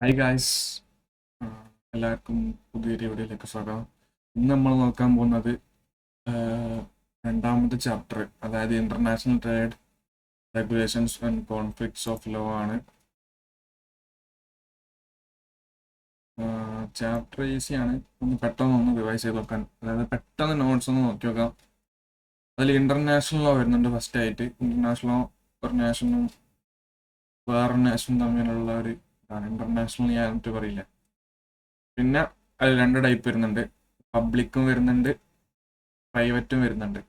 Hi guys, എല്ലാവർക്കും പുതിയൊരു വീഡിയോയിലേക്ക് സ്വാഗതം. ഇന്ന് നമ്മൾ നോക്കാൻ പോകുന്നത് ആഹ്, രണ്ടാമത്തെ ചാപ്റ്റർ, അതായത് international trade regulations and conflicts of law ആണ്. ചാപ്റ്റർ ഈസിയാണ്, ഒന്ന് റിവൈസ് ചെയ്ത് നോക്കാൻ, അതായത് പെട്ടെന്ന് നോട്ട്സ് ഒന്ന് നോക്കി നോക്കാം. അതിൽ ഇന്റർനാഷണൽ ലോ വരുന്നുണ്ട് ഫസ്റ്റ് ആയിട്ട്. ഇന്റർനാഷണൽ ലോ ഒരു നാഷനും വേറെ നാഷനും തമ്മിലുള്ള ഒരു ഇതാണ് ഇന്റർനാഷണൽ. ഞാനിട്ട് പറയില്ല. പിന്നെ അതിൽ രണ്ട് ടൈപ്പ് വരുന്നുണ്ട്, പബ്ലിക്കും വരുന്നുണ്ട്, പ്രൈവറ്റും വരുന്നുണ്ട്.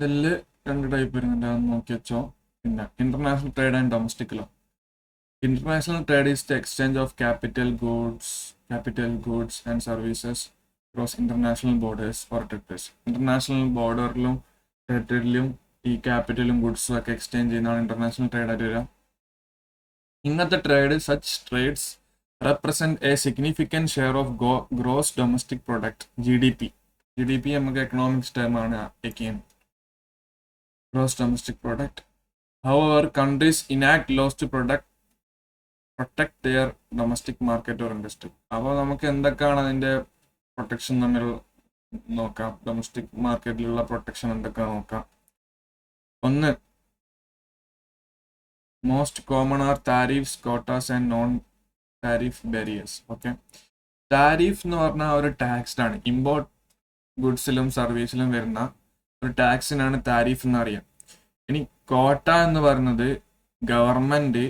ഇതിൽ രണ്ട് ടൈപ്പ് വരുന്നുണ്ട്, അതൊന്ന് നോക്കി വെച്ചോ. പിന്നെ international trade and domestic law. International trade is the exchange of capital goods and services cross international borders or territories. International ബോർഡറിലും ടെറിട്ടറിയിലും ഈ ക്യാപിറ്റലും ഗുഡ്സും ഒക്കെ എക്സ്ചേഞ്ച് ചെയ്യുന്നതാണ് ഇന്റർനാഷണൽ ട്രേഡ് ആയിട്ട് വരിക. ഇന്നത്തെ trades represent a significant share of gross domestic product (GDP). GDP നമുക്ക് എക്കണോമിക്സ് ടേം ആണ് gross domestic product. However, countries enact laws to protect their domestic market or industry. അപ്പോൾ നമുക്ക് എന്തൊക്കെയാണ് അതിന്റെ പ്രൊട്ടക്ഷൻ നമ്മൾ നോക്കാം. ഡൊമസ്റ്റിക് മാർക്കറ്റിലുള്ള പ്രൊട്ടക്ഷൻ എന്തൊക്കെയാണ് നോക്കാം. ഒന്ന്, most common are tariffs, quotas and non tariff barriers. Okay, tariff എന്ന് പറഞ്ഞാൽ ഒരു ടാക്സ്ഡ് ആണ്. ഇമ്പോർട്ട് ഗുഡ്സിലും സർവീസിലും വരുന്ന ഒരു ടാക്സിനാണ് താരിഫ് എന്ന് അറിയാം. ഇനി കോട്ട എന്ന് പറയുന്നത് ഗവൺമെന്റ്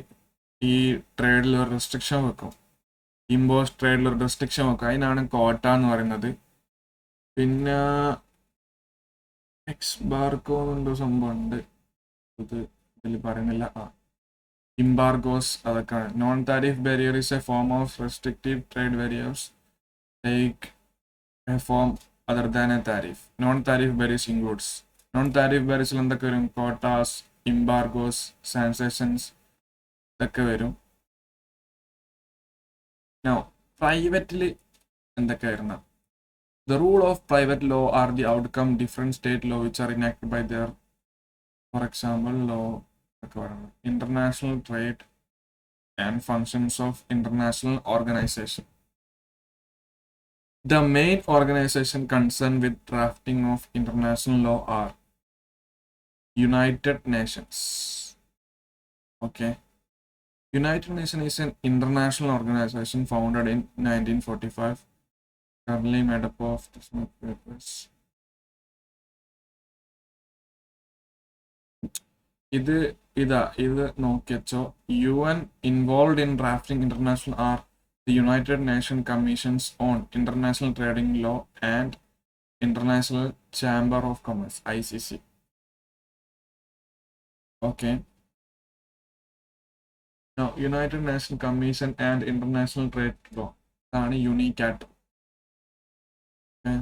ഈ ട്രേഡിൽ ഒരു റെസ്ട്രിക്ഷൻ വെക്കും, ഇമ്പോസ് ട്രേഡിൽ ഒരു റെസ്ട്രിക്ഷൻ വെക്കും, അതിനാണ് കോട്ട എന്ന് പറയുന്നത്. പിന്നെ എക്സ്ബാർഗോ എന്തോ സംഭവം ഉണ്ട്, ഇത് ഇതിൽ പറയുന്നില്ല. ഇംബാർഗോസ്, അതൊക്കെയാണ്. Non tariff barrier is A form of restrictive trade barriers like A form other than a tariff. Non-tariff barriers includes. Non-tariff barriers എന്തൊക്കെ വരും? കോട്ടാസ്, ഇംബാർഗോസ്, സാൻസേഷൻസ് ഇതൊക്കെ വരും. നോ പ്രൈവറ്റിൽ എന്തൊക്കെ വരുന്ന? The rule of private law are the outcome different state law which are enacted by their, for example, law ഒക്കെ പറയുന്നത് international trade and functions of international organization. The main organization concerned with drafting of international law are United Nations. Okay. United Nations is an international organization founded in 1945, currently made up of papers. ഇത് നോക്കിയച്ചോ. UN involved in drafting international are the United Nations Commissions on International Trading Law and International Chamber of Commerce, ICC. Okay. Now, United Nations Commission and International Trade Law, അതാണ് UNICAT. Okay.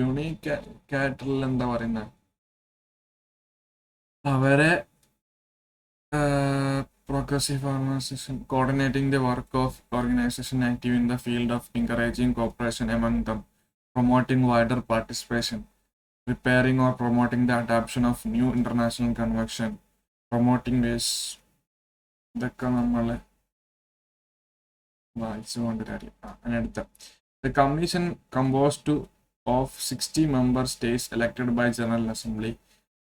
UNICATൽ എന്താ പറയുന്നത്? അവരെ progressive organization coordinating the work of organization active in the field of encouraging cooperation among them, promoting wider participation, preparing or promoting the adoption of new international convention, promoting ways. ഇതൊക്കെ നമ്മൾ വായിച്ചുകൊണ്ട് കാര്യം. അതിനടുത്ത, the commission composed of 60 member states elected by General Assembly.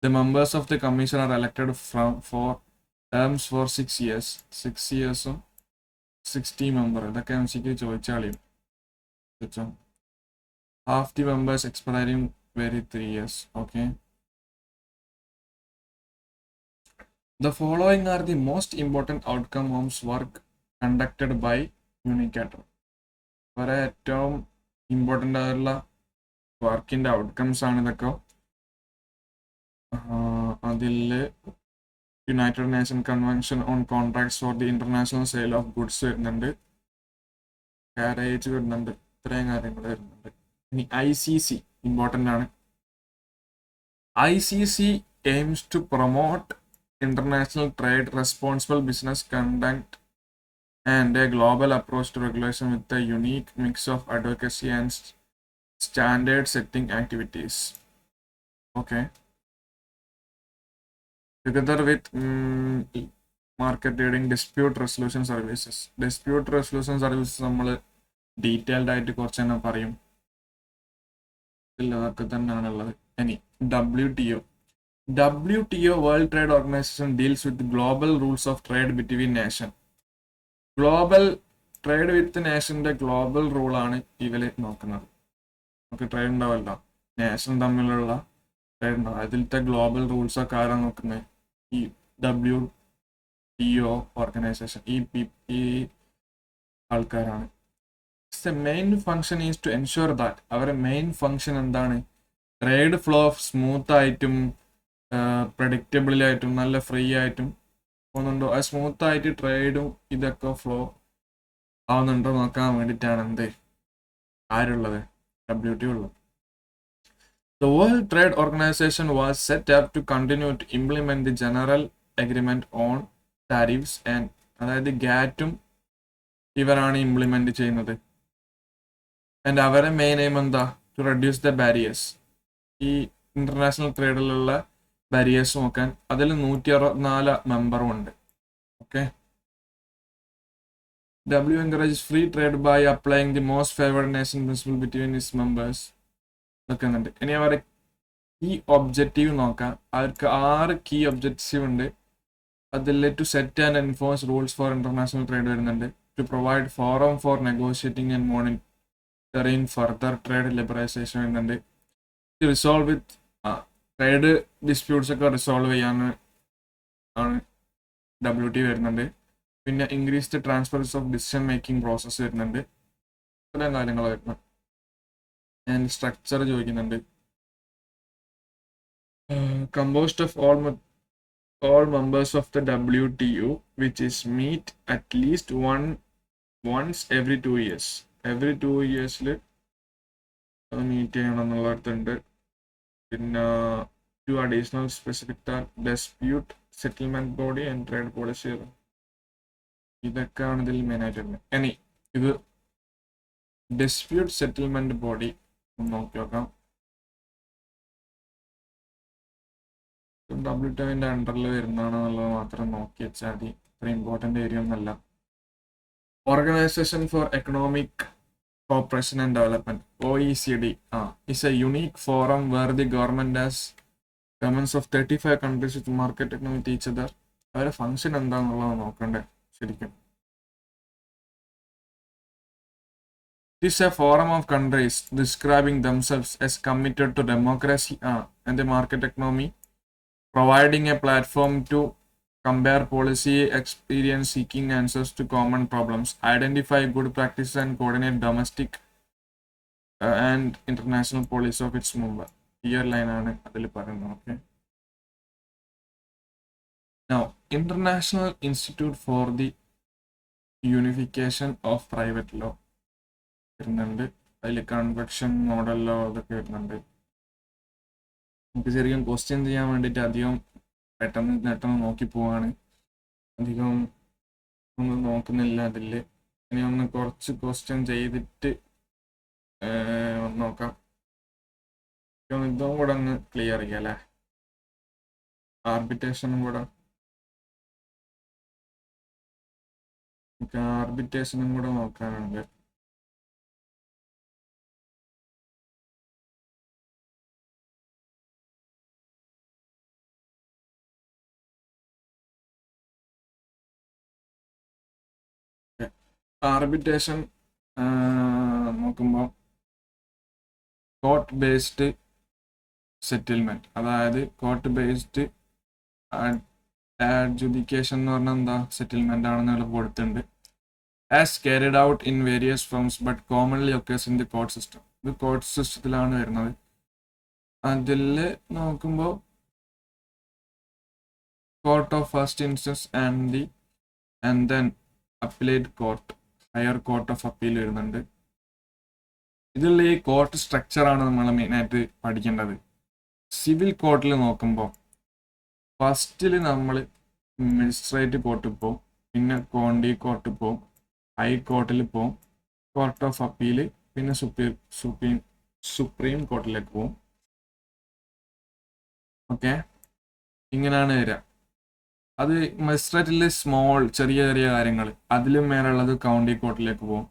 The members of the commission are elected for terms for 6 years. 6 years 60 member. ഇതൊക്കെ MCQ ചോദിച്ചാളിയും. Half the members expiring every 3 years. Okay. The following are the most important outcome of work conducted by UNICAT. വളരെ ഏറ്റവും important ആയിട്ടുള്ള വർക്കിൻ്റെ outcomes ആണ് ഇതൊക്കെ. അതിൽ United nation convention on contracts for the international sale of goods വരുന്നുണ്ട്, carriage വരുന്നുണ്ട്, ഇത്രയും കാര്യങ്ങൾ വരുന്നുണ്ട്. ഇനി ICC ഇമ്പോർട്ടൻ്റ് ആണ്. ICC aims to promote international trade, responsible business conduct, and a global approach to regulation with a unique mix of advocacy and standard setting activities. Okay. Together with market leading dispute resolution services. Dispute resolution services നമ്മൾ detailed ആയിട്ട് കുറച്ച് തന്നെ പറയും. ഇതൊക്കെ തന്നെയാണുള്ളത്. ഇനി WTO. WTO World Trade Organization deals with global rules of trade between nation. Global trade with നേഷന്റെ global റൂളാണ് ഇവര് നോക്കുന്നത്. നമുക്ക് ട്രേഡ് ഉണ്ടാവല്ലോ, നേഷൻ തമ്മിലുള്ള ട്രേഡ് ഉണ്ടാവും. അതിലത്തെ ഗ്ലോബൽ റൂൾസ് ഒക്കെ ആരാ നോക്കുന്നത്? ഈ WTO ഓർഗനൈസേഷൻ, ഈ ആൾക്കാരാണ്. Main function is to ensure that, അവരുടെ മെയിൻ ഫങ്ഷൻ എന്താണ്? ട്രേഡ് ഫ്ലോ സ്മൂത്ത് ആയിട്ടും പ്രഡിക്റ്റബിളായിട്ടും നല്ല ഫ്രീ ആയിട്ടും പോകുന്നുണ്ടോ, അത് സ്മൂത്ത് ആയിട്ട് ട്രേഡും ഇതൊക്കെ ഫ്ലോ ആവുന്നുണ്ടോ നോക്കാൻ വേണ്ടിയിട്ടാണ് എന്ത് ആരുള്ളത്? WTO ഉള്ളത്. The World Trade Organization was set up to continue to implement the General Agreement on Tariffs and അതായത് ഗാറ്റും ഇവരാണ് ഇംപ്ലിമെന്റ് ചെയ്യുന്നത്. ആൻഡ് അവരെ മെയിൻ എയിം എന്താ? ടു റെഡ്യൂസ് ദ ബാരിയേഴ്സ്, ഈ ഇന്റർനാഷണൽ ട്രേഡിലുള്ള ബാരിയേഴ്സ് നോക്കാൻ. അതിൽ 164 മെമ്പറും ഉണ്ട്. Okay. W encourages free trade by applying the most favored nation principle between its members. ഇതൊക്കെ ഉണ്ട്. ഇനി അവരെ കീ ഒബ്ജക്റ്റീവ് നോക്കാം. അവർക്ക് 6 കീ ഒബ്ജക്റ്റീവ് ഉണ്ട്. അതിൽ to set and enforce rules for international trade വരുന്നുണ്ട്. To provide forum for negotiating and monitoring further trade liberalisation വരുന്നുണ്ട്. To resolve with trade disputes ഒക്കെ റിസോൾവ് ചെയ്യാൻ ആണ് WTO വരുന്നുണ്ട്. പിന്നെ increase the transparency of decision making process വരുന്നുണ്ട്. ഇത്രയും കാര്യങ്ങൾ വരുന്നു. ആൻഡ് സ്ട്രക്ചർ ചോദിക്കുന്നുണ്ട്. Composed of all members of the WTO, which is meet at least once every 2 years. Every 2 years meet ചെയ്യണം എന്നുള്ളതുണ്ട്. പിന്നെ 2 additional specific dispute settlement body and trade policy. ഇതൊക്കെയാണ് ഇതിൽ മെയിനായിട്ട് വരുന്നത്. ഇനി ഇത് ഡിസ്പ്യൂട്ട് സെറ്റിൽമെന്റ് ബോഡി നോക്കി നോക്കാം. WTOന്റെ അണ്ടറിൽ വരുന്നതാണെന്നുള്ളത് മാത്രം നോക്കി വെച്ചാൽ മതി. അത്ര ഇമ്പോർട്ടൻ്റ് ഏരിയ ഒന്നല്ല. Organisation for economic cooperation and development, OECD, is a unique forum where the governments of 35 countries with market economy with each other. അവരുടെ ഫംഗ്ഷൻ എന്താണെന്നുള്ളത് നോക്കണ്ടേ ശരിക്കും. It is a forum of countries describing themselves as committed to democracy and the market economy, providing a platform to compare policy experience, seeking answers to common problems, identify good practices and coordinate domestic and international policy of its member. Here line ആണ് അതിൽ പറയുന്നത്. Okay. Now, International Institute for the Unification of Private Law വരുന്നുണ്ട്. അതിൽ convection model law അതൊക്കെ വരുന്നുണ്ട്. നമുക്ക് ശരിക്കും question ചെയ്യാൻ വേണ്ടിയിട്ട് അധികം പെട്ടെന്ന് നോക്കി പോവാണ്. അധികം ഒന്നും നോക്കുന്നില്ല അതിൽ. ഇനി ഒന്ന് കുറച്ച് ക്വസ്റ്റ്യൻ ചെയ്തിട്ട് നോക്കാം. ഇതും കൂടെ ഒന്ന് ക്ലിയർ ചെയ്യാം അല്ലേ? ആർബിട്രേഷനും കൂടെ നോക്കാനുണ്ട്. ആർബിട്രേഷൻ നോക്കുമ്പോൾ കോർട്ട് ബേസ്ഡ് സെറ്റിൽമെന്റ്, അതായത് കോർട്ട് ബേസ്ഡ് adjudication എന്ന് പറഞ്ഞാൽ എന്താ? സെറ്റിൽമെന്റ് ആണെന്നുള്ള കൊടുത്തിട്ടുണ്ട്. As carried out in various forms but commonly occurs in the court system. ഇത് കോർട്ട് സിസ്റ്റത്തിലാണ് വരുന്നത്. അതിൽ നോക്കുമ്പോൾ court of first instance and then appellate court, higher court of appeal വരുന്നുണ്ട്. ഇതിലുള്ള ഈ കോർട്ട് സ്ട്രക്ചറാണ് നമ്മൾ മെയിനായിട്ട് പഠിക്കേണ്ടത്. സിവിൽ കോർട്ടിൽ നോക്കുമ്പോൾ ഫസ്റ്റിൽ നമ്മൾ മജിസ്ട്രേറ്റ് കോർട്ടിൽ പോകും, പിന്നെ കോണ്ടി കോർട്ടിൽ പോകും, ഹൈക്കോർട്ടിൽ പോകും, കോർട്ട് ഓഫ് അപ്പീൽ, പിന്നെ സുപ്രീം കോർട്ടിലേക്ക് പോകും. ഓക്കെ, ഇങ്ങനെയാണ് വരിക. അത് മജിസ്ട്രേറ്റിൽ സ്മോൾ ചെറിയ ചെറിയ കാര്യങ്ങൾ, അതിലും മേലുള്ളത് കൗണ്ടി കോർട്ടിലേക്ക് പോകും,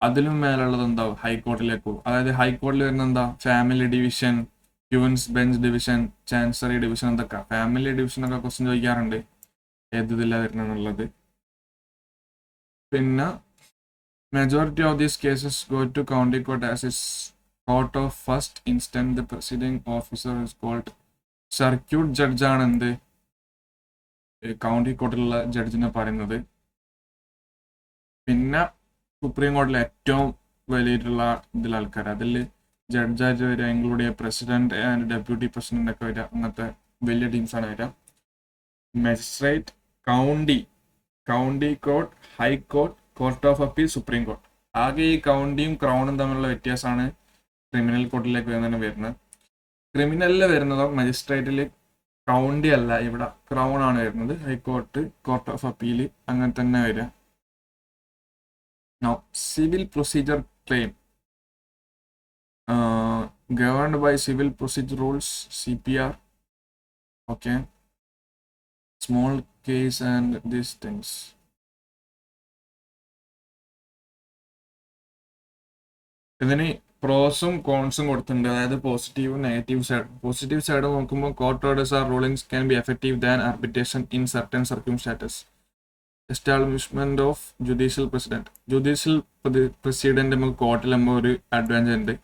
അതിലും മേലുള്ളത് എന്താവും ഹൈക്കോർട്ടിലേക്ക് പോകും. അതായത് ഹൈക്കോർട്ടിൽ വരുന്ന എന്താ, ഫാമിലി ഡിവിഷൻ, ക്യൂൻസ് ബെഞ്ച് ഡിവിഷൻ, ചാൻസറി ഡിവിഷൻ, എന്തൊക്കെ ഫാമിലി ഡിവിഷനൊക്കെ ക്വസ്റ്റ്യൻ ചോദിക്കാറുണ്ട് ഏത് ഇതില്ല വരുന്നുള്ളത്. പിന്നെ majority of these cases go to county court as its court of first instance. The presiding officer is called circuit judge ആണ് എന്ത് കൗണ്ടി കോർട്ടിലുള്ള ജഡ്ജിനെ പറയുന്നത്. പിന്നെ സുപ്രീം കോടതിയിലെ ഏറ്റവും വലിയിട്ടുള്ള ഇതിൽ ആൾക്കാർ, അതിൽ ജഡ്ജായിട്ട് വരിക, ഇൻക്ലൂഡ് ചെയ്യുക പ്രസിഡന്റ് ആൻഡ് ഡെപ്യൂട്ടി പ്രസിഡന്റ് ഒക്കെ വരിക, അങ്ങനത്തെ വലിയ ടീംസാണ് വരിക. Magistrate, county court, high court, court of appeal, supreme court. ആകെ ഈ കൗണ്ടിയും ക്രൗണും തമ്മിലുള്ള വ്യത്യാസമാണ് ക്രിമിനൽ കോർട്ടിലേക്ക് വരുന്നത്. ക്രിമിനലിൽ വരുന്നത് മജിസ്ട്രേറ്റിൽ കൗണ്ടി അല്ല, ഇവിടെ ക്രൗൺ ആണ് വരുന്നത്. ഹൈക്കോർട്ട്, കോർട്ട് ഓഫ് അപ്പീൽ അങ്ങനെ തന്നെ വരിക. Now, civil procedure claim governed by civil procedure rules, CPR. Okay, small case and these things. ഇതിന് പ്രോസും കോൺസും കൊടുത്തിട്ടുണ്ട്, അതായത് പോസിറ്റീവും നെഗറ്റീവ് സൈഡ്. പോസിറ്റീവ് സൈഡ് നോക്കുമ്പോൾ court orders or rulings can be effective than arbitration in certain circumstances. Establishment of judicial precedent നമുക്ക് കോർട്ടിലാകുമ്പോൾ ഒരു advantage ഉണ്ട്.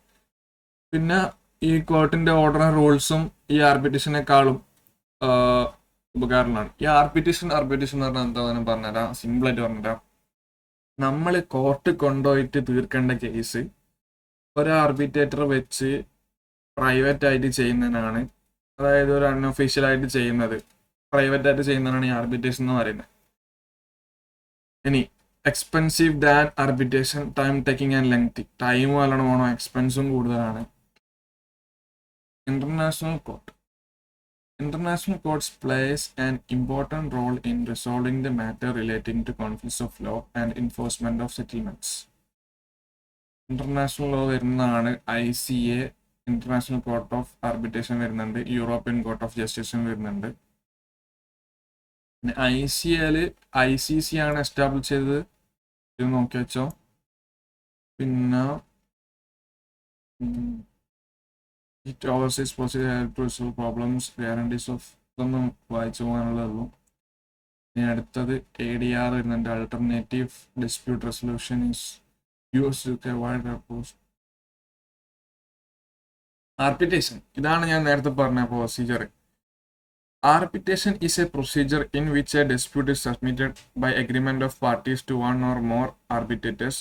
പിന്നെ ഈ കോർട്ടിന്റെ ഓർഡർ റൂൾസും ഈ ആർബിട്രേഷനേക്കാളും ഉപകാരമാണ്. ഈ ആർബിട്രേഷൻ എന്ന് പറഞ്ഞാൽ എന്താണെന്ന് പറഞ്ഞുതരാം, സിമ്പിളായിട്ട് പറഞ്ഞുതരാം. നമ്മൾ കോർട്ട് കൊണ്ടുപോയിട്ട് തീർക്കേണ്ട കേസ് ഒരു ആർബിട്രേറ്റർ വെച്ച് പ്രൈവറ്റ് ആയിട്ട് ചെയ്യുന്നതിനാണ്, അതായത് ഒരു അൺഒഫീഷ്യൽ ആയിട്ട് ചെയ്യുന്നത്, പ്രൈവറ്റ് ആയിട്ട് ചെയ്യുന്നതിനാണ് ഈ ആർബിട്രേഷൻ എന്ന് പറയുന്നത്. ഇനി expensive than arbitration, time taking and lengthy. ടൈമും നല്ലോണം വേണം, എക്സ്പെൻസും കൂടുതലാണ്. International courts plays an important role in resolving the matter relating to conflicts of law and enforcement of settlements. International law വരുന്നതാണ് ICA, international court of arbitration വരുന്നുണ്ട്, European court of ജസ്റ്റിസും വരുന്നുണ്ട്. ICAല് ICC ആണ് establish ചെയ്തത്, ഇത് നോക്കി വെച്ചോ. പിന്നെ it overseas procedure help to resolve problems, guarantees of, ഇതൊന്നും വായിച്ചു പോകാനുള്ളതുള്ളൂ. ഇനി അടുത്തത് ADR വരുന്നുണ്ട്, alternative dispute resolution is used to avoid oppose. Arbitration, ഇതാണ് ഞാൻ നേരത്തെ പറഞ്ഞ procedure. Arbitration is a procedure in which a dispute is submitted by agreement of parties to one or more arbitrators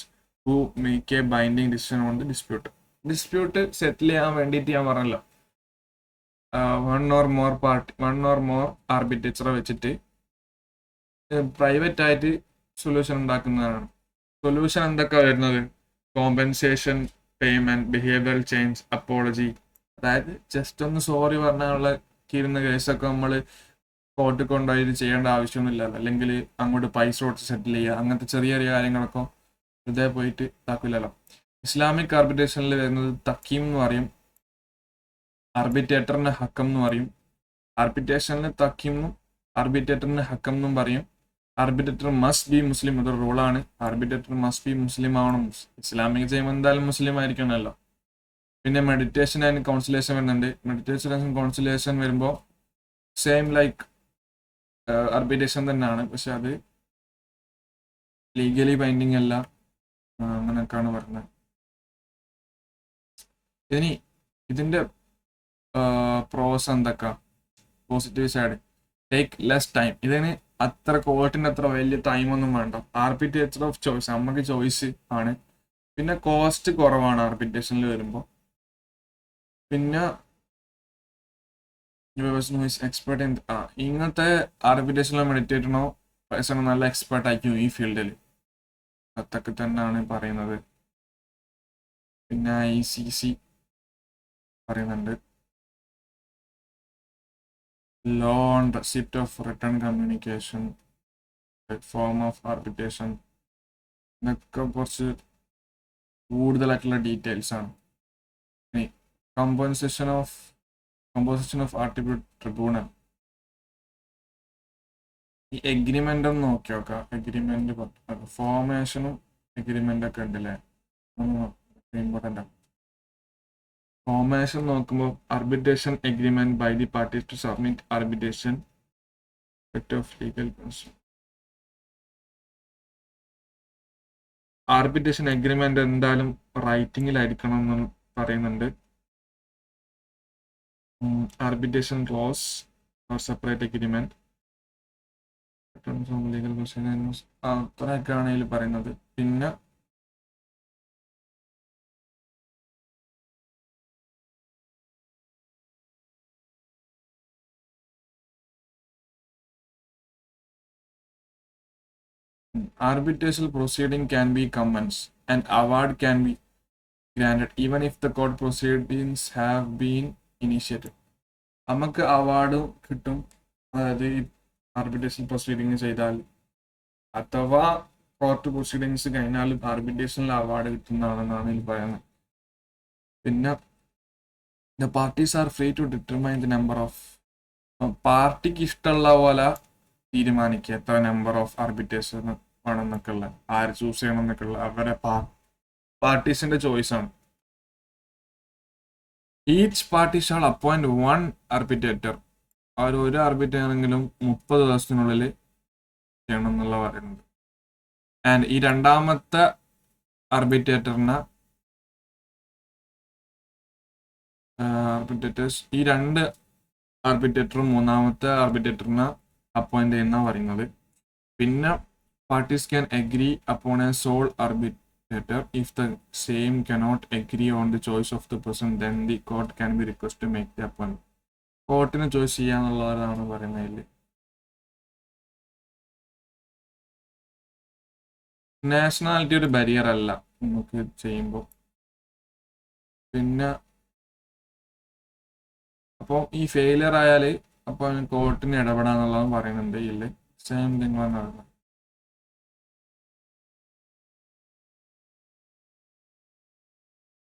who make a binding decision on the dispute. Dispute settle ചെയ്യാൻ വേണ്ടിയിട്ട് ഞാൻ പറഞ്ഞല്ലോ, one or more ആർബിട്രേറ്ററെ വെച്ചിട്ട് private ആയിട്ട് solution ഉണ്ടാക്കുന്നതാണ്. Solution എന്തൊക്കെ വരുന്നത്, compensation, payment, behavioural change, apology. അതായത് ജസ്റ്റ് ഒന്ന് സോറി പറഞ്ഞാലുള്ള ഇരുന്ന കേസൊക്കെ നമ്മൾ കോർട്ടിൽ കൊണ്ടുപോയി ചെയ്യേണ്ട ആവശ്യമൊന്നുമില്ലല്ലോ, അല്ലെങ്കിൽ അങ്ങോട്ട് പൈസ കൊടുത്ത് സെറ്റിൽ ചെയ്യുക, അങ്ങനത്തെ ചെറിയ ചെറിയ കാര്യങ്ങളൊക്കെ ഇതേ പോയിട്ട് ഇതാക്കില്ലല്ലോ. ഇസ്ലാമിക് ആർബിട്രേഷനിൽ വരുന്നത് തക്കീം എന്ന് പറയും, ആർബിട്രേറ്ററിന് ഹക്കം എന്ന് പറയും. ആർബിട്രേഷനിൽ തക്കീമും ആർബിട്രേറ്ററിന് ഹക്കം എന്നും പറയും. ആർബിട്രേറ്റർ മസ്റ്റ് ബി മുസ്ലിം, ഇതൊരു റൂളാണ്. ആർബിട്രേറ്റർ മസ്റ്റ് ബി മുസ്ലിം ആവണം. ഇസ്ലാമിക് ചെയ്യുമ്പോൾ എന്തായാലും മുസ്ലിം ആയിരിക്കണമല്ലോ. പിന്നെ മെഡിറ്റേഷൻ ആൻഡ് കൗൺസിലേഷൻ വരുന്നുണ്ട്. മെഡിറ്റേഷൻ ആൻഡ് കൗൺസിലേഷൻ വരുമ്പോൾ സെയിം ലൈക്ക് ആർബിട്രേഷൻ തന്നെയാണ്, പക്ഷെ അത് ലീഗലി ബൈൻഡിങ് അല്ല, അങ്ങനെയൊക്കെയാണ് പറയുന്നത്. ഇനി ഇതിന്റെ പ്രോസ് എന്തൊക്കെ, positive side, take less time. ഇതിന് അത്ര കോർട്ടിന് അത്ര വലിയ ടൈമൊന്നും വേണ്ട. ആർബിട്രേറ്റർ ഓഫ് ചോയ്സ്, നമുക്ക് ചോയ്സ് ആണ്. പിന്നെ കോസ്റ്റ് കുറവാണ് ആർബിട്രേഷനിൽ വരുമ്പോൾ. പിന്നെ എക്സ്പെർട്ട് ഇങ്ങനത്തെ ആർബിട്രേഷനിലോ മെഡിറ്റേറ്ററിനോ പേഴ്സൺ നല്ല എക്സ്പെർട്ട് ആയിരിക്കും ഈ ഫീൽഡിൽ, അതൊക്കെ തന്നെയാണ് പറയുന്നത്. പിന്നെ ICC പറയുന്നുണ്ട്, law on receipt of return communication, form of arbitration, ഇതൊക്കെ കുറച്ച് കൂടുതലായിട്ടുള്ള ഡീറ്റെയിൽസ് ആണ്. compensation of composition of attribute tribunal. ഈ എഗ്രിമെന്റ് ഒന്ന് നോക്കി നോക്കാം. എഗ്രിമെന്റ് ഫോർമേഷനും എഗ്രിമെന്റ് ഒക്കെ ഉണ്ടല്ലേ, ഇമ്പോർട്ടൻ്റ് ആണ്. ഫോർമേഷൻ നോക്കുമ്പോൾ arbitration agreement by the parties to submit arbitration set of legal principles. Arbitration agreement എന്തായാലും റൈറ്റിംഗിലായിരിക്കണം എന്ന് പറയുന്നുണ്ട്. Arbitration clause or separate agreement legal proceedings അത്രയൊക്കെയാണ് ഇതിൽ പറയുന്നത്. പിന്നെ arbitration proceeding can be commenced and award can be granted even if the court proceedings have been initiated. നമുക്ക് അവാർഡും കിട്ടും, അതായത് ഈ ആർബിട്രേഷൻ പ്രൊസീഡിങ് ചെയ്താൽ അഥവാ കോർട്ട് പ്രൊസീഡിങ്സ് കഴിഞ്ഞാൽ ആർബിട്രേഷനിൽ അവാർഡ് കിട്ടുന്നതാണെന്നാണ് ഇതിൽ പറയുന്നത്. പിന്നെ the parties are free to determine the number of, പാർട്ടിക്ക് ഇഷ്ടമുള്ള പോലെ തീരുമാനിക്കുക എത്ര നമ്പർ ഓഫ് ആർബിട്രേഷൻ വേണമെന്നൊക്കെ ഉള്ള, ആര് ചൂസ് ചെയ്യണം എന്നൊക്കെ ഉള്ള അവരുടെ പാർട്ടീസിന്റെ ചോയ്സ് ആണ്. Each party shall appoint one arbitrator. അവർ ഒരു ആർബിട്രേറ്ററെങ്കിലും 30 ദിവസത്തിനുള്ളിൽ ചെയ്യണം എന്നുള്ള പറയുന്നത്. ആൻഡ് ഈ രണ്ടാമത്തെ ആർബിട്രേറ്ററിന് ഈ രണ്ട് ആർബിട്രേറ്ററും മൂന്നാമത്തെ ആർബിട്രേറ്ററിനെ അപ്പോയിന്റ് ചെയ്യുന്ന പറയുന്നത്. പിന്നെ parties can agree upon a sole arbitrator if the same cannot agree on the choice of the person then the court can be request to make the appointment. കോർട്ടിന് ചോയ്സ് ചെയ്യാന്നുള്ളതാണ് പറയുന്നതിൽ. നാഷണാലിറ്റി ഒരു barrier അല്ല നമുക്ക് ചെയ്യുമ്പോൾ. പിന്നെ അപ്പോൾ ഈ ഫെയിലിയർ ആയാൽ അപ്പോൾ കോർട്ടിന് ഇടപെടാന്നുള്ളതും പറയുന്നുണ്ട് ഇതിൽ. സെയിം തിങ് നടന്നത്.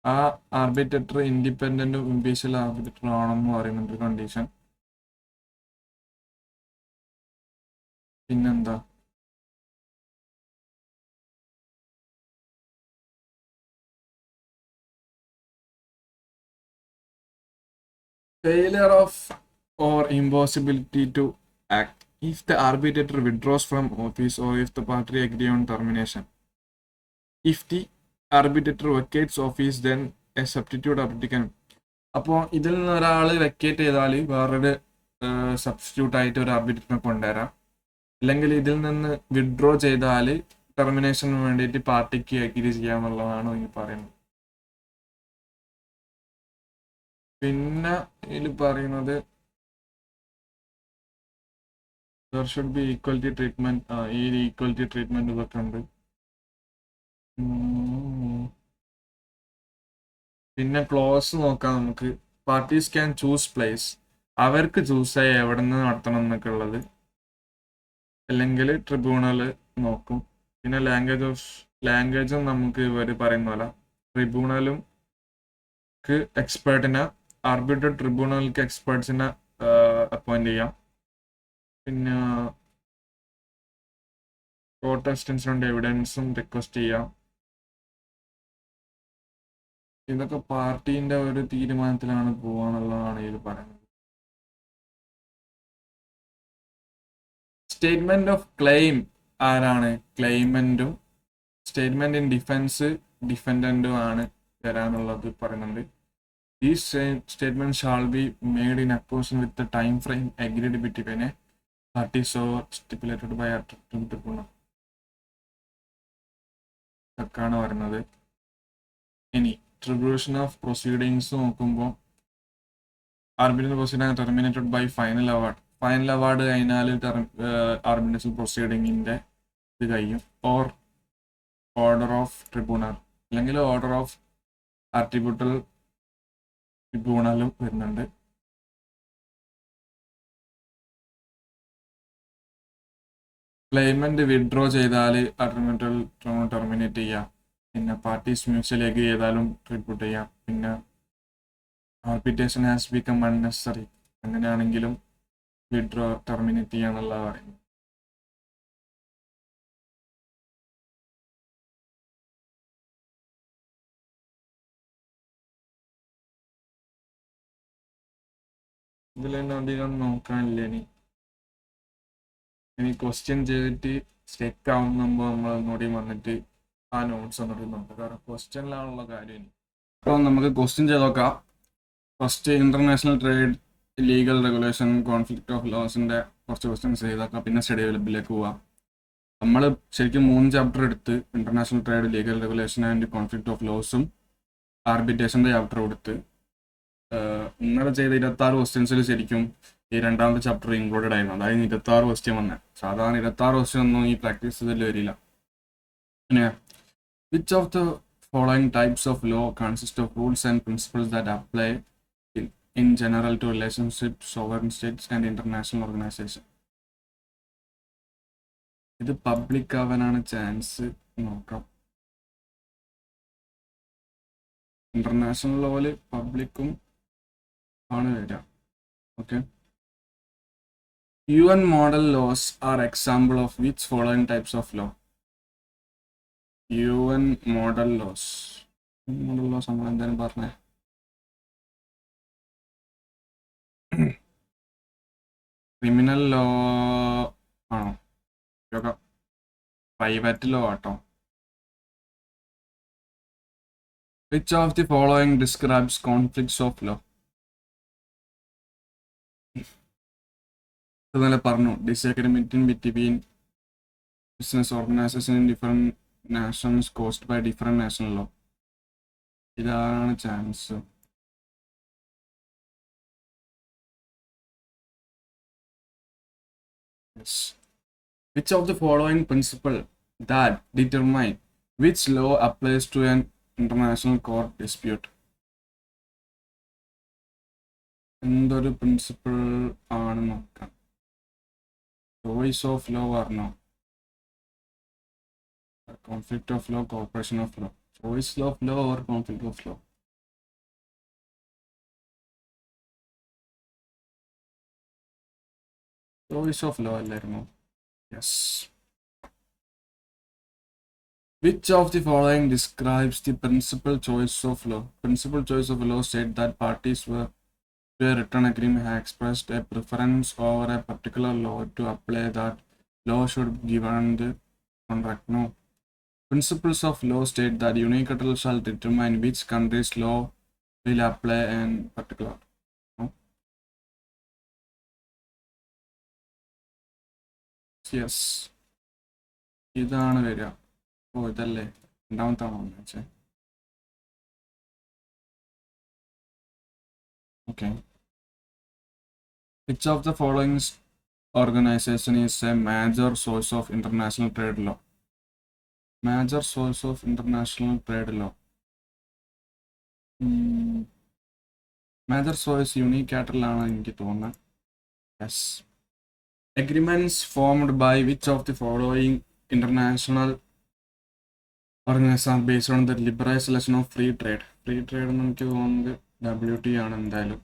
ആ ആർബിട്രേറ്റർ ഇൻഡിപെൻഡന്റ് ഇംപീഷ്യൽ ആർബിട്രേറ്റർ ആണെന്ന് പറയുന്നുണ്ട് കണ്ടീഷൻ. പിന്നെന്താ, failure of or impossibility to act if the arbitrator withdraws from office or if the party agree on termination. If the arbitrator vacates office then a substitute arbitrator can. അപ്പോൾ ഇതിൽ നിന്ന് ഒരാൾ vacate ചെയ്താൽ വേറൊരു substitute ആയിട്ട് ഒരു ആർബിട്രേറ്ററിനെ കൊണ്ടുവരാം. അല്ലെങ്കിൽ ഇതിൽ നിന്ന് വിഡ്രോ ചെയ്താൽ ടെർമിനേഷന് വേണ്ടിയിട്ട് പാർട്ടിക്ക് അഗ്രി ചെയ്യാന്നുള്ളതാണ് ഈ പറയുന്നത്. പിന്നെ ഇതിൽ പറയുന്നത് there should be equality treatment. ഈ ഈക്വാലിറ്റി ട്രീറ്റ്മെന്റ് ഇതൊക്കെ ഉണ്ട്. പിന്നെ ക്ലോസ് നോക്കാം നമുക്ക്. പാർട്ടീസ് ക്യാൻ ചൂസ് പ്ലേസ്, അവർക്ക് ചൂസ് ആയി എവിടെ നിന്ന് നടത്തണം എന്നൊക്കെ ഉള്ളത്. അല്ലെങ്കിൽ ട്രിബ്യൂണൽ നോക്കും. പിന്നെ ലാംഗ്വേജും നമുക്ക് ഇവർ പറയുന്ന പോലെ ട്രിബ്യൂണലും എക്സ്പേർട്ടിനെ, ആർബിട്രേറ്റ് ട്രിബ്യൂണലിലേക്ക് എക്സ്പേർട്സിനെ അപ്പോയിന്റ് ചെയ്യാം. പിന്നെ കോർട്ട് എക്സ്റ്റൻഷനുണ്ട്, എവിഡൻസും റിക്വസ്റ്റ് ചെയ്യാം. ഇതൊക്കെ പാർട്ടീന്റെ ഒരു തീരുമാനത്തിലാണ് പോവാന്നുള്ളതാണ് ഇതിൽ പറയുന്നത്. സ്റ്റേറ്റ്മെന്റ് ഓഫ് ക്ലെയിം ആരാണ്? ക്ലെയിമന്റും. സ്റ്റേറ്റ്മെന്റ് ഇൻ ഡിഫൻസ് ഡിഫൻഡന്റും ആണ് വരാനുള്ളത് പറയുന്നുണ്ട്. ഈ statement shall be made in accordance with the time frame agreed between a parties or stipulated by tribunal. ഒക്കെയാണ് പറയുന്നത്. ഇനി ട്രിബ്യൂഷൻ ഓഫ് പ്രൊസീഡിങ്സ് നോക്കുമ്പോൾ arbitration proceeding terminated by final award. Final award കഴിഞ്ഞാൽ ആർബിട്രേഷൻ പ്രൊസീഡിങ്ങിന്റെ ഇത് കഴിയും. ഓർ ഓർഡർ ഓഫ് ട്രിബ്യൂണൽ, അല്ലെങ്കിൽ ഓർഡർ ഓഫ് ആർട്ടിബ്യൂട്ടൽ ട്രിബ്യൂണലും വരുന്നുണ്ട്. ക്ലെയിമന്റ് വിഡ്രോ ചെയ്താൽ ആർബിട്രൽ ടെർമിനേറ്റ് ചെയ്യാം. പിന്നെ പാർട്ടീസ് മ്യൂച്വലി അഗ്രി ചെയ്താലും ട്രിബ്യൂട്ട് ചെയ്യാം. പിന്നെ ആർബിട്രേഷൻ ഹാസ് ബിക്കം അൺനെസറി. അങ്ങനെയാണെങ്കിലും വിഡ്രോ ടെർമിനേറ്റ് ചെയ്യാന്നുള്ള പറയുന്നത്. ഇതിൽ തന്നെ അധികം നോക്കാനില്ല. ഇനി ക്വസ്റ്റ്യൻ ചെയ്തിട്ട് സ്റ്റെക്ക് ആവുമ്പോൾ നമ്മൾ ഒന്നുകൂടി വന്നിട്ട് ആ നോട്ട്സ് ഒന്നുകൂടി നോക്കാം. കാരണം ക്വസ്റ്റ്യനിലാണുള്ള കാര്യം ഇനി. അപ്പോൾ നമുക്ക് ക്വസ്റ്റ്യൻ ചെയ്ത് നോക്കാം. First international trade, legal regulation, conflict of ലോസിൻ്റെ കുറച്ച് ക്വസ്റ്റ്യൻസ് ചെയ്തേക്കാം. പിന്നെ സ്റ്റഡി ഡെവലപ്പിലേക്ക് പോവാം. നമ്മൾ ശരിക്കും 3 ചാപ്റ്റർ എടുത്ത് international trade, legal regulation and conflict of ലോസും ആർബിട്രേഷൻ്റെ ചാപ്റ്റർ കൊടുത്ത് ഇന്നലെ ചെയ്ത 26 ക്വസ്റ്റ്യൻസിൽ ശരിക്കും ഈ രണ്ടാമത്തെ ചാപ്റ്റർ ഇൻക്ലൂഡഡ് ആയിരുന്നു. അതായത് 26 ക്വസ്റ്റ്യൻ വന്നത്. സാധാരണ 26 ക്വസ്റ്റ്യൻ ഒന്നും ഈ പ്രാക്ടീസ് ഇതിൽ വരില്ല. പിന്നെ which of the following types of law consist of rules and principles that apply in general to relationship, sovereign states and international organization. ഇത് പബ്ലിക് ആവാനാണ് ചാൻസ്. നോക്കാം. ഇന്റർനാഷണൽ ലോയില് പബ്ലിക്കും ആണ് വരിക. Okay. UN model laws are example of which following types of law? UN model laws. Model laws നമ്മൾ എന്തായാലും പറഞ്ഞേ. ക്രിമിനൽ ലോ ആണോ? പ്രൈവറ്റ് ലോ ആട്ടോ. Which of the following describes conflicts of law? ഇന്നലെ പറഞ്ഞു, disagreement between business organization in different nations caused by different national law. ഇതാണ് chance. Which of the following principle that determine which law applies to an international court dispute? എന്തൊരു principle ആണ് നോക്കാം. Choice of law പറഞ്ഞോ? Conflict of law, corporation of law. Choice of law or conflict of law? Choice of law അല്ലായിരുന്നു? Yes. Which of the following describes the principal choice of law? Principal choice of law said that parties were to a written agreement have expressed a preference over a particular law to apply that law should govern the contract. No. Principles of law state that unilateral shall determine which country's law will apply in particular. No. Yes. ഇതാണ് വരിക. ഓ ഇതല്ലേ രണ്ടാമത്താണോ വെച്ചേ? Okay. Which of the following organization is a major source of international trade law? Major source of international trade law. Major source unilateral ആണ് എനിക്ക് തോന്നുന്നത്. Yes. Agreements formed by which of the following international organizations are based on the liberalization of free trade? Free trade എന്ന് എനിക്ക് തോന്നുന്നത് WTO ആണ് എന്തായാലും.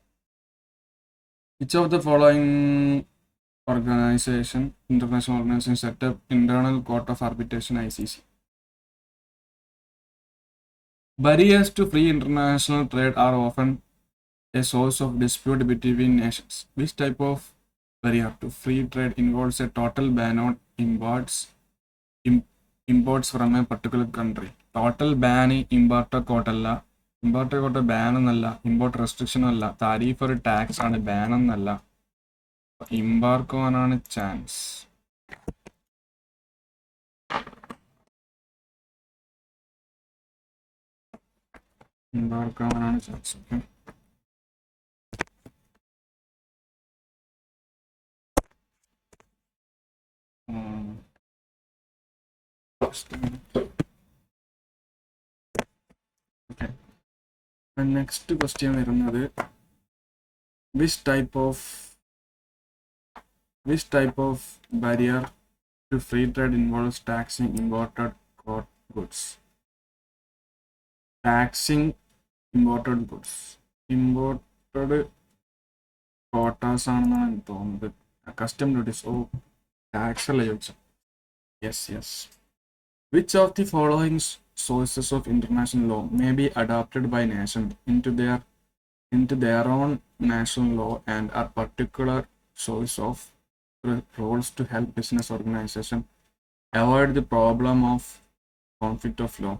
Which of the following international organization set up internal court of arbitration, ICC? Barriers to free international trade are often a source of dispute between nations. Which type of barrier to free trade involves a total ban on imports from a particular country? Total ban importer court അല്ല. Import coat ban എന്നല്ല, import restriction അല്ല, tariff ഒരു tax ആണ്, ban എന്നല്ല. ഇമ്പാർക്കോ ആണ് chance. ഇമ്പാർക്കോ ആണ് chance. Okay. Next question വരുന്നത് which type of barrier to free trade involves taxing imported goods? Taxing imported goods. quotas ആണെന്നാണ് തോന്നുന്നത്. Custom duties. ഓ, ടാക്സ് അല്ല ചോദിച്ചത്. Yes. Which of the following sources of international law may be adopted by nations into their own national law and are particular source of rules to help business organization avoid the problem of conflict of law?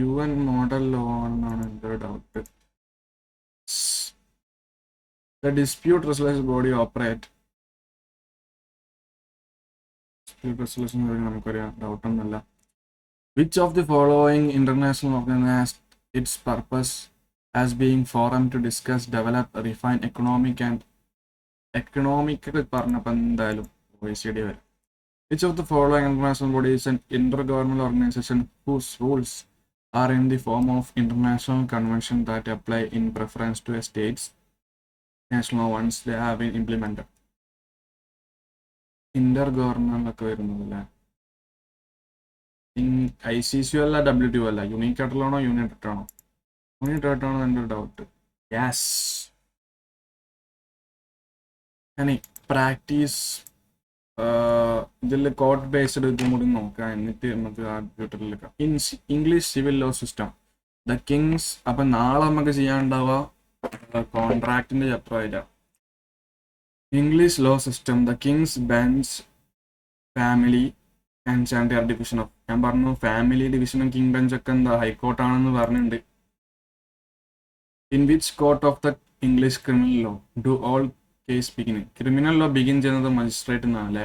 UN model law എന്നാണ് എൻ്റെ doubt. The dispute resolution body operate. Dispute resolution നമുക്കറിയാം, ഡൗട്ടൊന്നുമില്ല. Which of the following international organization has its purpose as being forum to discuss, develop, refine economic പറഞ്ഞപ്പോൾ എന്തായാലും OECD വരും. Which of the following international body is an intergovernmental organization whose rules are in the form of international convention that apply in preference to a state's national law once they have been implemented? Intergovernmental ഒക്കെ വരുന്നതല്ലേ? ICC അല്ല, WTO അല്ല, യൂണികേറ്റർ ആണോ യൂണിറ്റർ ആണോ? യൂണിറ്റർ ആണോ എൻ്റെ ഒരു doubt. Yes. ഇനി പ്രാക്ടീസ് ഇതിൽ കോഡ് ബേസ്ഡ് ഇതും കൂടി നോക്കാം, എന്നിട്ട് നമുക്ക് കമ്പ്യൂട്ടറിൽ എടുക്കാം. English civil law system the Kings. അപ്പം നാളെ നമുക്ക് ചെയ്യാനുണ്ടാവുക കോൺട്രാക്റ്റിന്റെ ചാപ്റ്റർ ആയില്ല. English law system the Kings bench family and division of. ഞാൻ പറഞ്ഞു ഫാമിലി ഡിവിഷനും കിങ് ബെഞ്ച് ഒക്കെ എന്താ ഹൈക്കോർട്ടാണെന്ന് പറഞ്ഞിട്ടുണ്ട്. In which court of the English criminal law do all case beginning. Criminal law begin ചെയ്യുന്നത് മജിസ്ട്രേറ്റ് എന്നാണ് അല്ലേ?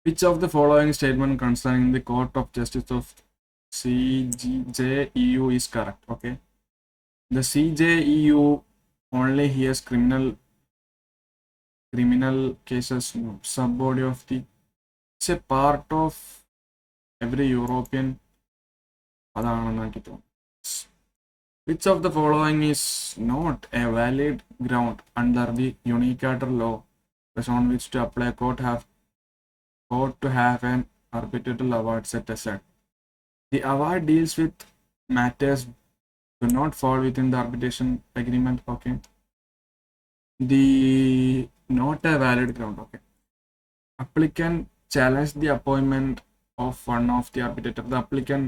Which of the following statement concerning the court of justice of CJEU is correct? Okay, the CJEU only hears criminal cases. No. Sub-body of the, it's a part of every European. Which of the following is not a valid ground under the Unicatter law based on which to apply court to have an arbitral award set aside? The award deals with matters do not fall within the arbitration agreement. Okay. The not a valid ground. Okay. Applicant challenged the appointment of one of the arbitrator. The applicant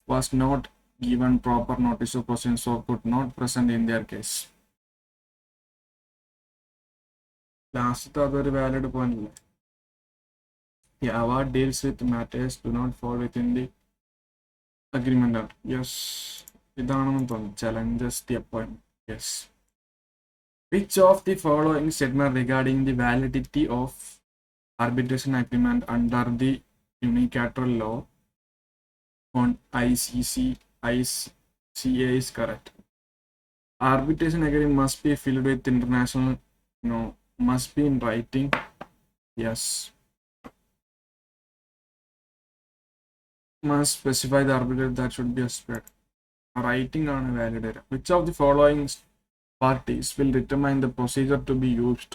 was not given proper notice of proceedings, so could not present in their case. Last other valid point. The award deals with matters do not fall within the agreement. Yes. Challenges the appointment. Yes. Which of the following statement regarding the validity of arbitration agreement under the Unicatter law on ICA is correct? Arbitration agreement must be filled with international. No. Must be in writing. Yes. Must specify the arbitrator that should be a spread. Writing on a valid. Which of the following parties will determine the procedure to be used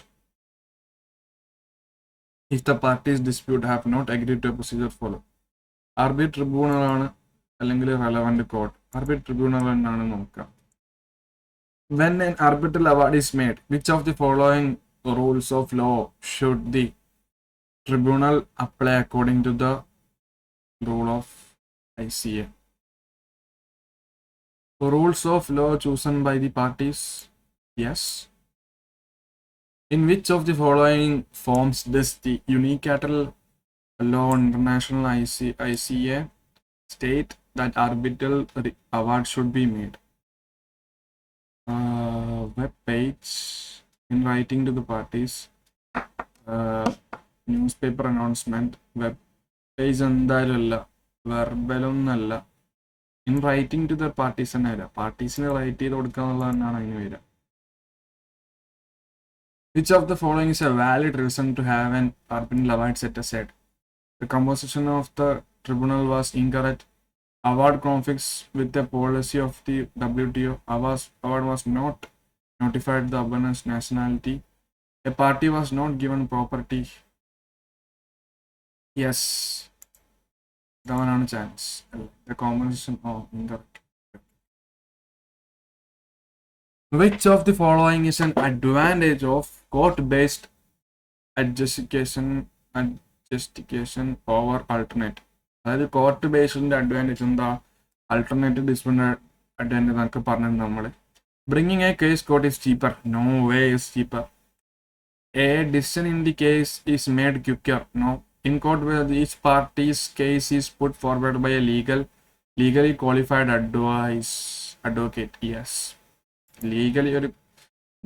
if the parties dispute have not agreed to a procedure followed? Arbit tribunal ആണ് അല്ലെങ്കിൽ relevant court. Arbit tribunal എന്നാണ് നോക്കാം. When an arbitral award is made, which of the following rules of law should the tribunal apply according to the rule of ICA? Rules of law chosen by the parties. Yes. In which of the following forms does the unilateral law international ICA state that arbitral award should be made? Web page, in writing to the parties, newspaper announcement, web page എന്തായാലും വെർബലൊന്നല്ല, in writing to the parties തന്നെ വരാം. പാർട്ടീസിന് right ചെയ്ത് കൊടുക്കുക എന്നുള്ളത് തന്നെയാണ് അതിന് വരിക. Which of the following is a valid reason to have an arbitral award set aside? The composition of the tribunal was incorrect. Award conflicts with the policy of the WTO. Award was not notified the opponent's nationality. A party was not given property. Yes, ഇതാവാനാണ് chance. The compensation incorrect. Which of the following is an advantage of court-based adjudication over alternate? അതായത് court ബേസ്ഡിന്റെ advantage എന്താ, alternative disciplinary advantage എന്നൊക്കെ പറഞ്ഞിട്ടുണ്ട് നമ്മൾ. Bringing a case court is cheaper. No way is cheaper. A decision in the case is made quicker. No. In court, where each party's case is put forward by a legally qualified advocate. Yes. Legally,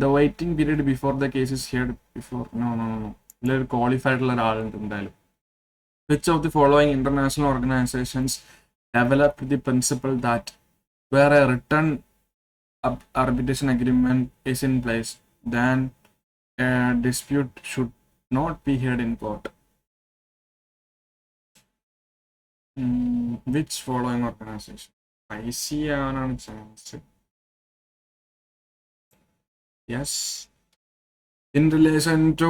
the waiting period before the case is heard before. No. Qualified എന്തായാലും. Which of the following international organizations developed the principle that where a written arbitration agreement is in place, then a dispute should not be heard in court? Which following organization? ICAN chance. Yes. In relation to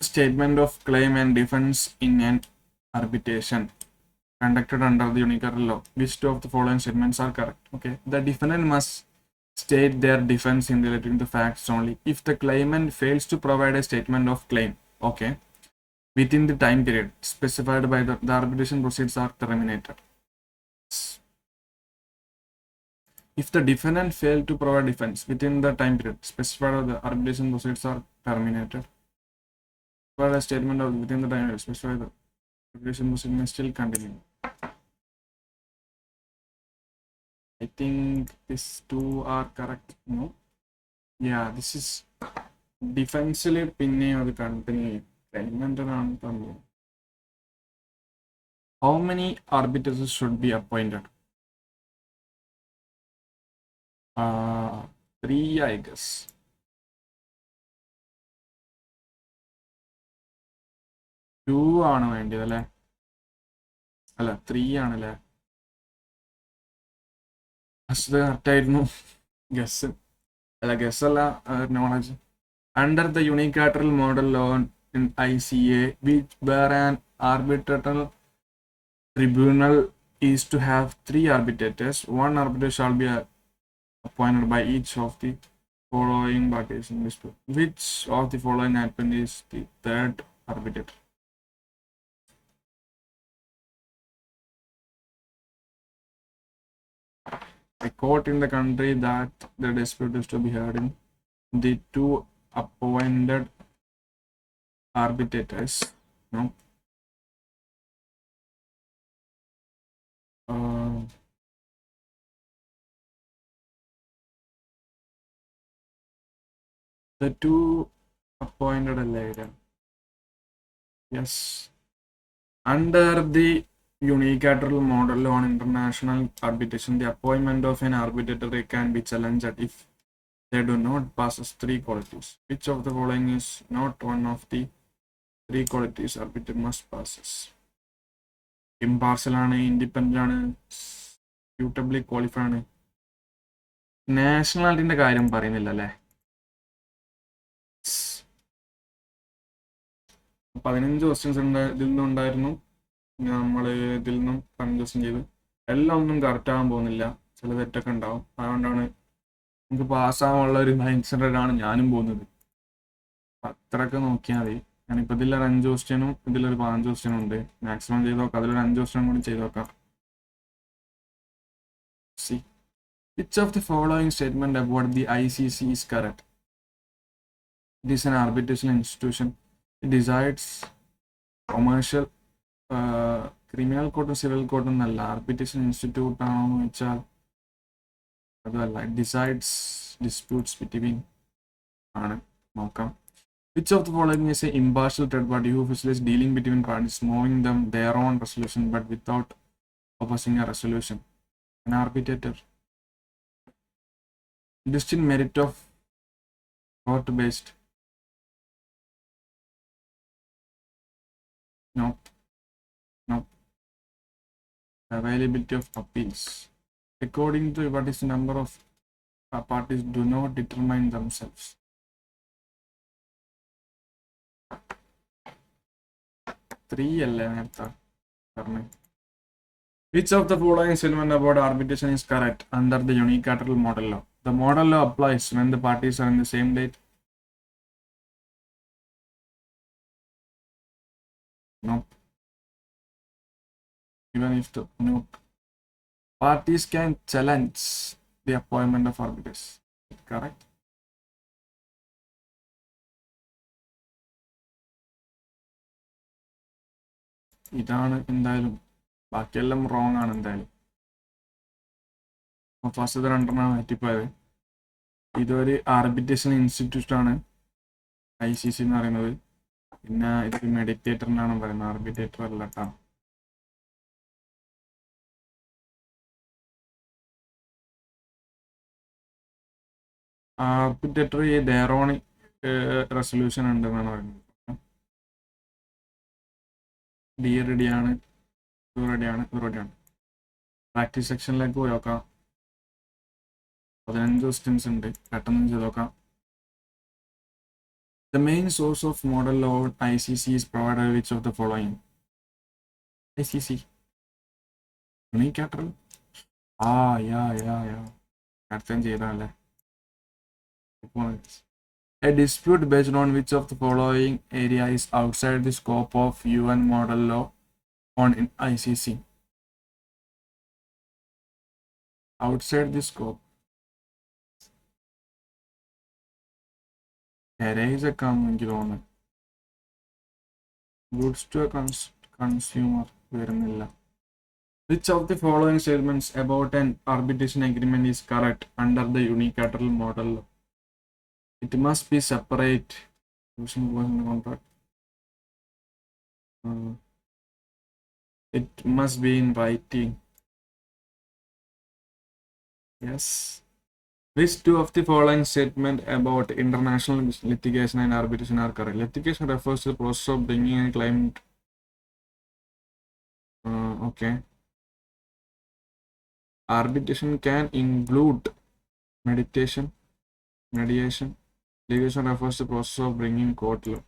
statement of claim and defense in an arbitration conducted under the unilateral law, which two of the following statements are correct? Okay. The defendant must state their defense in relating to facts only. If the claimant fails to provide a statement of claim, okay, within the time period specified by the arbitration proceedings are terminated. If the defendant failed to provide defense within the time period specified by the arbitration proceedings are terminated. But a statement of within the time period specified the arbitration proceedings may still continue. I think these two are correct. No? Yeah, this is defensively pinne or the company. How many arbiters should be appointed? 3, I guess. Two ആണ് വേണ്ടത് അല്ലേ? അല്ല 3 ആണല്ലേ? അത് correct ആയിരുന്നു. Guess അല്ല, guess അല്ല, knowledge. Under the unilateral model law in ICA, which where an arbitral tribunal is to have 3 arbitrators, one arbitrator shall be appointed by each of the following parties in dispute. Which of the following happened is the third arbitrator? A court in the country that the dispute is to be heard in, the 2 appointed arbitrators. No. The 2 appointed later. Yes. Under the unilateral model on international arbitration, the appointment of an arbitrator can be challenged if they do not possess 3 qualities. Which of the following is not one of the 3 qualities arbitrator must possess? Impartial ആണ്, independent ആണ്, suitably qualified ആണ്. നാഷണാലിറ്റിന്റെ കാര്യം പറയുന്നില്ല അല്ലേ? 15 questions ഇതിൽ നിന്നുണ്ടായിരുന്നു. നമ്മൾ ഇതിൽ നിന്നും 15 ക്വസ്റ്റ്യൻ ചെയ്തു. എല്ലാം ഒന്നും കറക്റ്റ് ആകാൻ പോകുന്നില്ല, ചില തെറ്റൊക്കെ ഉണ്ടാവും. അതുകൊണ്ടാണ് നമുക്ക് പാസ്സാവാനുള്ള ഒരു മൈൻഡ് സെറ്റിലാണ് ഞാനും പോകുന്നത്. അത്രയൊക്കെ നോക്കിയാൽ മതി. ഞാനിപ്പോൾ ഇതിലൊരു 5 ക്വസ്റ്റ്യനും ഇതിലൊരു 15 ക്വസ്റ്റ്യനും ഉണ്ട്. മാക്സിമം ചെയ്ത് നോക്കാം. അതിലൊരു 5 ക്വസ്റ്റ്യനും കൂടി ചെയ്ത് നോക്കാം. See, which of the following statement about the ICC is correct? It is an arbitration institution. It decides commercial, criminal court, civil court എന്നല്ല. arbitration institute ആണെന്ന് വെച്ചാൽ അതല്ല. It decides disputes between ആണ്. നോക്കാം. Which of the following is an impartial third party who facilitates dealing between parties, moving them their own resolution but without opposing a resolution? An arbitrator. Distinct merit of court-based. Nope. Availability of appeals. According to what is the number of parties do not determine themselves. Three അല്ലേ നേരത്തെ? Which of the following statement about arbitration is correct under the unilateral model law? The model law applies when the parties are in the same date. No. Even if the no. Parties can challenge the appointment of arbiters. Correct. ഇതാണ് എന്തായാലും ബാക്കിയെല്ലാം wrong ആണ് എന്തായാലും. First രണ്ടെണ്ണമാണ് തെറ്റിപ്പോയത്. ഇതൊരു arbitration institute ആണ് ICC എന്ന് പറയുന്നത്. പിന്നെ ഇത് മെഡിറ്റേറ്റർ എന്നാണ് പറയുന്നത്, ആർബിട്രേറ്റർ അല്ല കേട്ടോ. ആർബിട്രേറ്റർ ഈ ഡെറോണി റെസൊല്യൂഷൻ ഉണ്ട് എന്നാണ് പറയുന്നത്. ഡി റെഡിയാണ്, റെഡിയാണ്, റെഡിയാണ്. പ്രാക്ടീസ് സെക്ഷനിലേക്ക് പോയി നോക്കാം. 15 ക്വസ്റ്റ്യൻസ് ഉണ്ട്, പെട്ടെന്ന് ചെയ്ത് നോക്കാം. The main source of model law ICC is provided which of the following? ICC. Unilateral. Yeah. അർത്ഥം ചെയ്താലേ. A dispute based on which of the following area is outside the scope of UN model law on ICC? Outside the scope. ഒക്കെ ആണെന്ന് എനിക്ക് തോന്നുന്നു. Goods to a consumer വരുന്നില്ല. Which of the following statements about an arbitration agreement is correct under the unilateral model law? It must be separate. Contract. It must be in writing. Yes. Which two of the following statements about international litigation and arbitration are correct? Litigation refers to the process of bringing a claim. Okay. Arbitration can include mediation. Litigation refers to the process of bringing court law.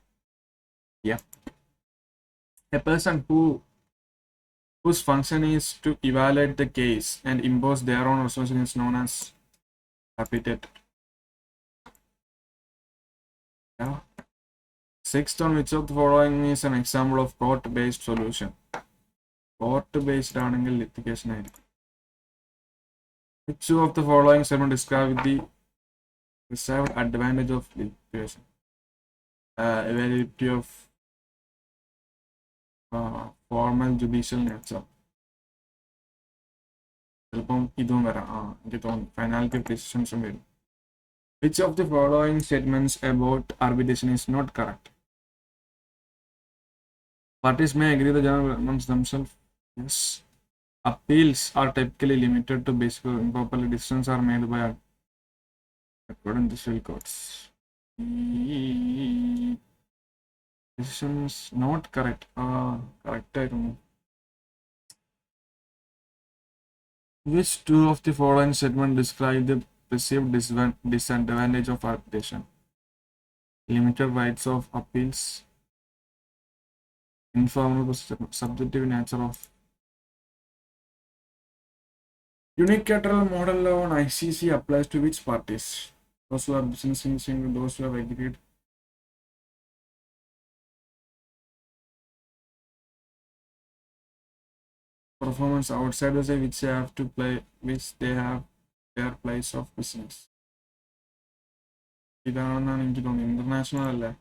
Yeah. A person whose function is to evaluate the case and impose their own resolution is known as arbitrator. Yeah. Sixth on which of the following is an example of court-based solution? Court-based ആണെങ്കിൽ litigation ആയിരിക്കും. Which two of the following statements describe the reserved advantage of litigation? Availability of formal judicial nature. ചിലപ്പം ഇതും വരാം. എനിക്ക് തോന്നുന്നു finality of ഡിസിഷൻസും വരും. Which of the following statements about arbitration is not correct? Parties may agree the general amongst themselves. Yes. Appeals are typically limited to basic or improper decisions are made by according to civil courts. Decisions not correct. Correct. Which two of the following statements describe the perceived disadvantage of arbitration? Limited rights of appeals, informal subjective nature of unilateral model law on ICC applies to which parties? Those who are businessing with those who have agreed. Performance outside the say which they have to play, which they have their place of business. ഇതാണെന്നാണ് എനിക്ക് തോന്നുന്നത്. International അല്ലേ?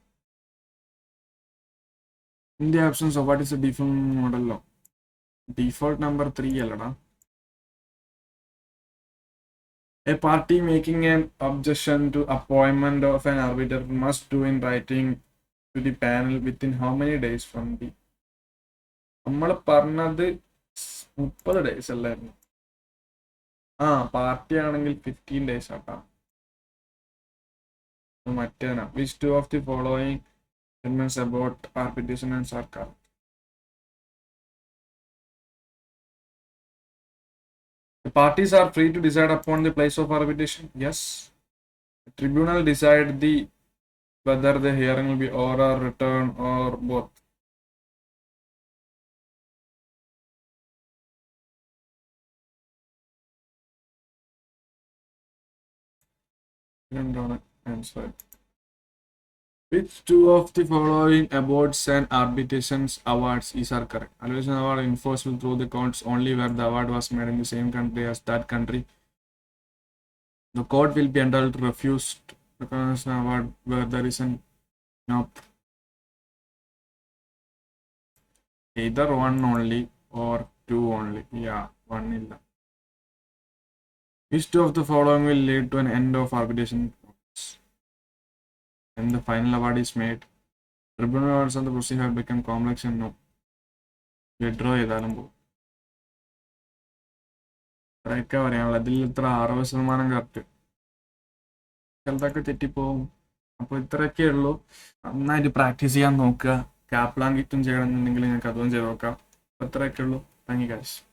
In the absence of what is the default model law? Default number 3 അല്ലടാ. A party making an objection to appointment of an arbiter must do in writing to the panel within how many days from the നമ്മൾ പറഞ്ഞത് 30 days അല്ലായിരുന്നു. Party ആണെങ്കിൽ 15 days ആട്ടാ. മറ്റേനാ. Which two of the following statements about arbitration and sarkar? The parties are free to decide upon the place of arbitration. Yes. The tribunal decide whether the hearing will be oral, written, or both. രണ്ടാണ് answer. Which two of the following awards and arbitrations awards is are correct? Arbitration award enforceable through the courts only where the award was made in the same country as that country. The court will be entitled to refuse to recognize an award where there is an nope. Either one only or two only. Yeah, one illa. Which two of the following will lead to an end of arbitration when the final award is made? Tribunal awards and the procedure have become complex and no. Withdraw ചെയ്താലും പോകും. ഇത്രയൊക്കെ പറയാനുള്ളത്. അതിൽ ഇത്ര 60% correct. ചിലതൊക്കെ തെറ്റിപ്പോവും. അപ്പോൾ ഇത്രയൊക്കെ ഉള്ളൂ. നന്നായിട്ട് പ്രാക്ടീസ് ചെയ്യാൻ നോക്കുക. കാപ്ലാൻ കിറ്റും ചെയ്യണമെന്നുണ്ടെങ്കിൽ നിങ്ങൾക്ക് അതും ചെയ്ത് നോക്കാം. അപ്പോൾ ഇത്രയൊക്കെ ഉള്ളൂ. Thank you guys.